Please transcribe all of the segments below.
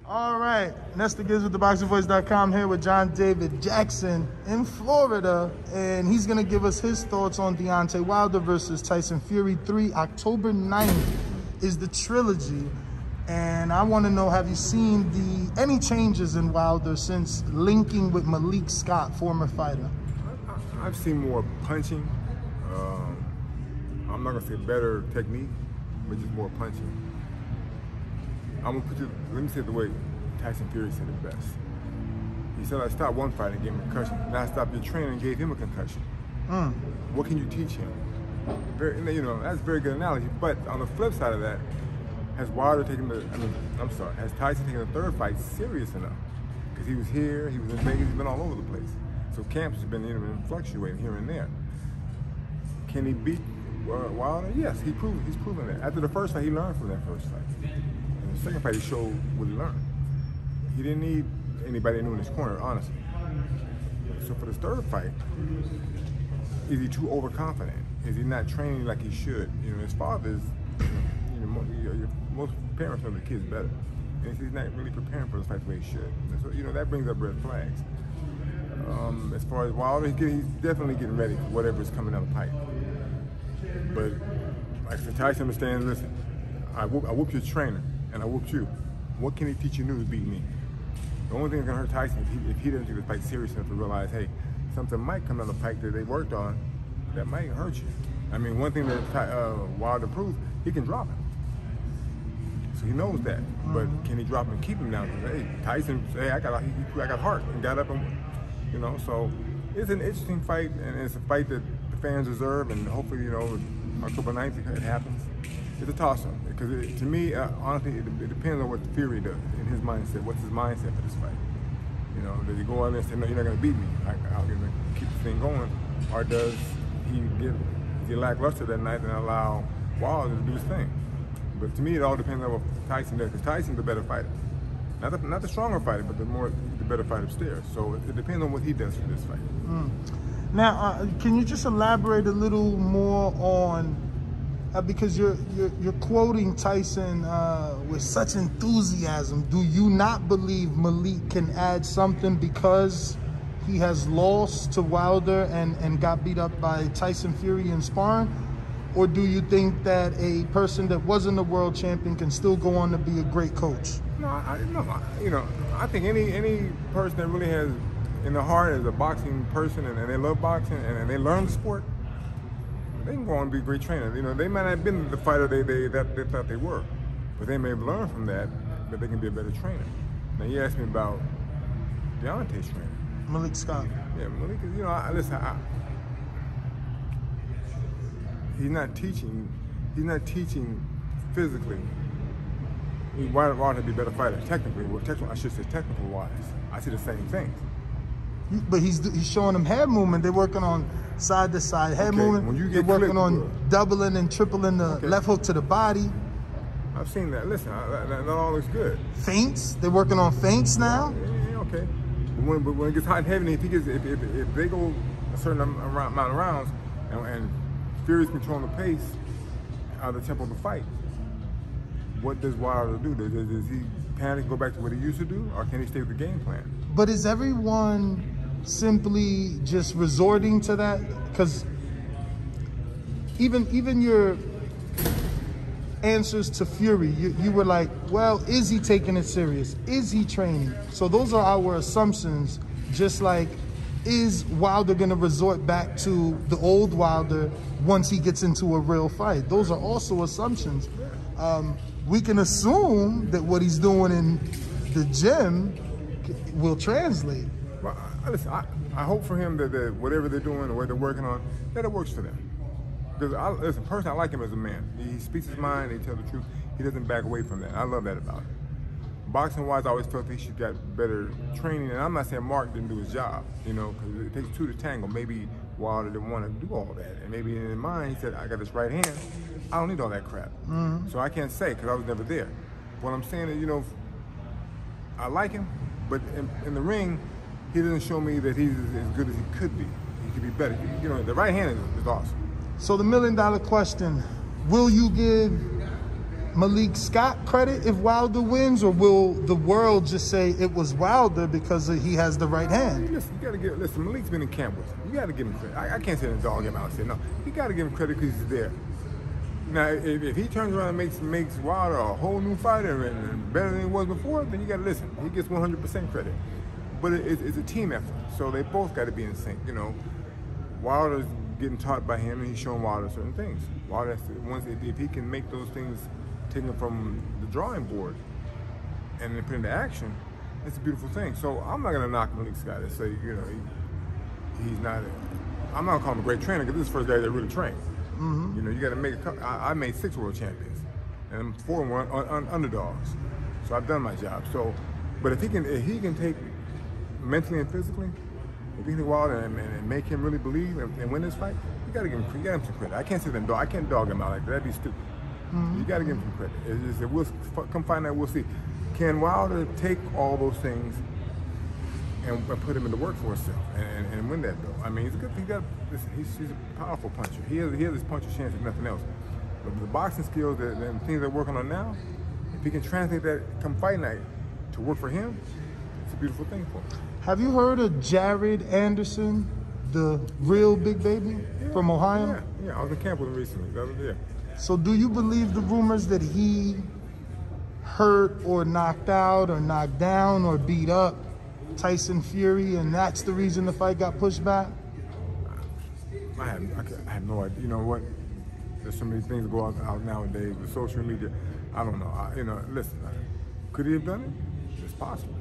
All right, Nestor Gibbs with theboxingvoice.com here with John David Jackson in Florida, and he's going to give us his thoughts on Deontay Wilder versus Tyson Fury 3. October 9th is the trilogy, and I want to know, have you seen any changes in Wilder since linking with Malik Scott, former fighter? I've seen more punching. I'm not going to say better technique, but just more punching. I'm gonna put you, let me say it the way Tyson Fury said it best. He said, I stopped one fight and gave him a concussion. Now I stopped your training and gave him a concussion. What can you teach him? Very, you know, that's a very good analogy. But on the flip side of that, has Wilder taken has Tyson taken the third fight serious enough? Because he was here, he was in Vegas, he's been all over the place. So camps have been, been fluctuating here and there. Can he beat Wilder? Yes, he's proven that. After the first fight, he learned from that first fight. The second fight, he showed what he learned. He didn't need anybody new in his corner, honestly. So for this third fight, is he too overconfident? Is he not training like he should? His father is, most parents know the kids better. And he's not really preparing for the fight the way he should. And so, that brings up red flags. As far as Wilder, he's definitely getting ready for whatever's coming down the pipe. But like Tyson understands, listen, I whooped your trainer. And I whooped you. What can he teach you new to beat me? The only thing that's gonna hurt Tyson is if he doesn't take the fight serious enough to realize, hey, something might come down the pike that they worked on that might hurt you. I mean, one thing that Wilder proved, he can drop him. So he knows that. But can he drop him and keep him down? Because, hey, Tyson, hey, I got heart and got up and, so it's an interesting fight, and it's a fight that the fans deserve, and hopefully, October 9th it happens. It's a toss-up, because to me, honestly, it depends on what Fury does in his mindset. What's his mindset for this fight? Does he go out there and say, no, you're not going to beat me, I'll keep the thing going? Or does he lackluster that night and allow Wilder to do his thing? But to me, it all depends on what Tyson does, because Tyson's the better fighter. Not the stronger fighter, but the better fighter upstairs. So it depends on what he does for this fight. Now, can you just elaborate a little more on, because you're quoting Tyson with such enthusiasm. Do you not believe Malik can add something because he has lost to Wilder and got beat up by Tyson Fury in sparring? Or do you think that a person that wasn't a world champion can still go on to be a great coach? No, I think any person that really has in their heart is a boxing person and they love boxing and they learn the sport, they can go on and be a great trainer. They might not have been the fighter they thought they were, but they may have learned from that they can be a better trainer. Now, you asked me about Deontay's trainer. Malik Scott. Yeah, Malik is, listen, he's not teaching physically. Why would he be a better fighter? Technically, I should say technical-wise. I see the same things. But he's showing them head movement. They're working on side-to-side head movement. When you they're working on doubling and tripling the left hook to the body. I've seen that. Listen, that all looks good. Feints. They're working on feints now. Yeah, okay. But when it gets hot and heavy, if they go a certain amount of rounds and Fury's controlling the pace out of the tempo of the fight, what does Wilder do? Does he panic and go back to what he used to do, or can he stay with the game plan? But is everyone simply just resorting to that? Because even your answers to Fury, you were like, well, is he taking it serious? Is he training? So those are our assumptions, just like, is Wilder going to resort back to the old Wilder once he gets into a real fight? Those are also assumptions. We can assume that what he's doing in the gym will translate. Well, listen, I hope for him that whatever they're doing or what they're working on, that it works for them. Because, listen, personally, I like him as a man. He speaks his mind, he tells the truth. He doesn't back away from that. I love that about him. Boxing-wise, I always felt he should got better training. And I'm not saying Mark didn't do his job, because it takes two to tango. Maybe Wilder didn't want to do all that. And maybe in his mind, he said, I got this right hand. I don't need all that crap. So I can't say, because I was never there. What I'm saying is, I like him, but in the ring, he doesn't show me that he's as good as he could be. He could be better. The right hand is awesome. So the $1 million question, will you give Malik Scott credit if Wilder wins, or will the world just say it was Wilder because he has the right hand? Listen, you gotta listen, Malik's been in camp with him. You gotta give him credit. I can't sit and dog him out and say no. You gotta give him credit because he's there. Now, if he turns around and makes Wilder a whole new fighter and better than he was before, then you gotta listen. He gets 100% credit. But it's a team effort, so they both got to be in sync. You know, Wilder's getting taught by him, and he's showing Wilder certain things. Wilder, if he can make those things, taken from the drawing board and then put into action, it's a beautiful thing. So I'm not gonna knock Malik Scott and say, you know, he's not. I'm not gonna call him a great trainer because this is the first guy that really trained. You know, you got to make I made 6 world champions, and 4 were underdogs. So I've done my job. So, but if he can take mentally and physically, if he can go out and make him really believe and win this fight, you got to give him some credit. I can't sit there and I can't dog him out like that. That'd be stupid. You got to give him some credit. It's just, we'll come find out. We'll see. Can Wilder take all those things and put him into work for himself and win that though? I mean, he's a good. Listen, he's a powerful puncher. He has his puncher's chance if nothing else. But the boxing skills and things they're working on now, if he can translate that come fight night to work for him, it's a beautiful thing for him. Have you heard of Jared Anderson, the real big baby from Ohio? Yeah, I was in camp with him recently. The other day. So do you believe the rumors that he hurt or knocked out or knocked down or beat up Tyson Fury, and that's the reason the fight got pushed back? I have no idea. You know what? There's so many things go out nowadays with social media. I don't know. You know, listen. Could he have done it? It's possible.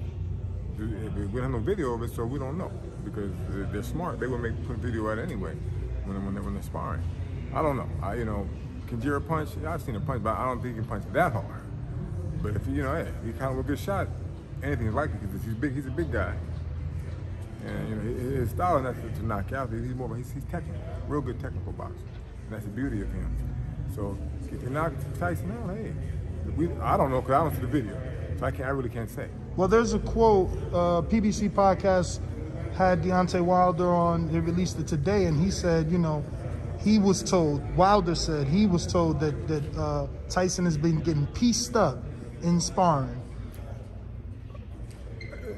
We don't have no video of it, so we don't know because they're smart. They would put video out anyway when they're sparring. I don't know. You know, can Jared punch? I've seen him punch, but I don't think he can punch that hard. But if you know, hey, he kind of a good shot. Anything is likely because he's big. He's a big guy, and you know his style is not to knock out. He's technical, real good technical boxer. And that's the beauty of him. So if he knocked Tyson out, hey, I don't know because I don't see the video, so I really can't say. Well, there's a quote. PBC podcast had Deontay Wilder on. They released it today, and he said, you know, he was told. Wilder said he was told that Tyson has been getting pieced up in sparring.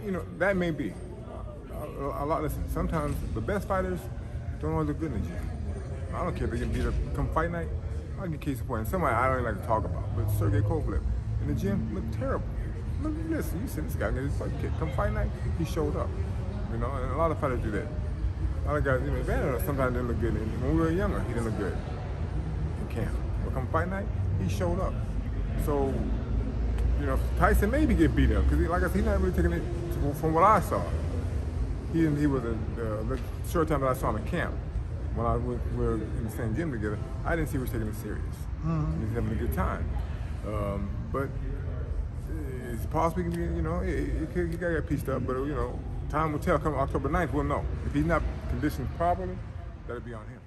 You know, that may be. Listen, sometimes the best fighters don't always look good in the gym. I don't care if they get beat up come fight night. I'll get case in point. Somebody I don't even like to talk about, but Sergey Kovalev in the gym looked terrible. Look, listen, you see this guy get his butt kicked. Come fight night, he showed up. You know, and a lot of fighters do that. A lot of guys, you know, Evander sometimes didn't look good. And when we were younger, he didn't look good in camp. But come fight night, he showed up. So, you know, Tyson maybe get beat up because, like I said, he's not really taking it from what I saw. He was the short time that I saw him in camp. When we were in the same gym together, I didn't see he was taking it serious. He was having a good time. But it's possible, you know, he got to get pieced up, but, you know, time will tell. Come October 9th, we'll know. If he's not conditioned properly, that'll be on him.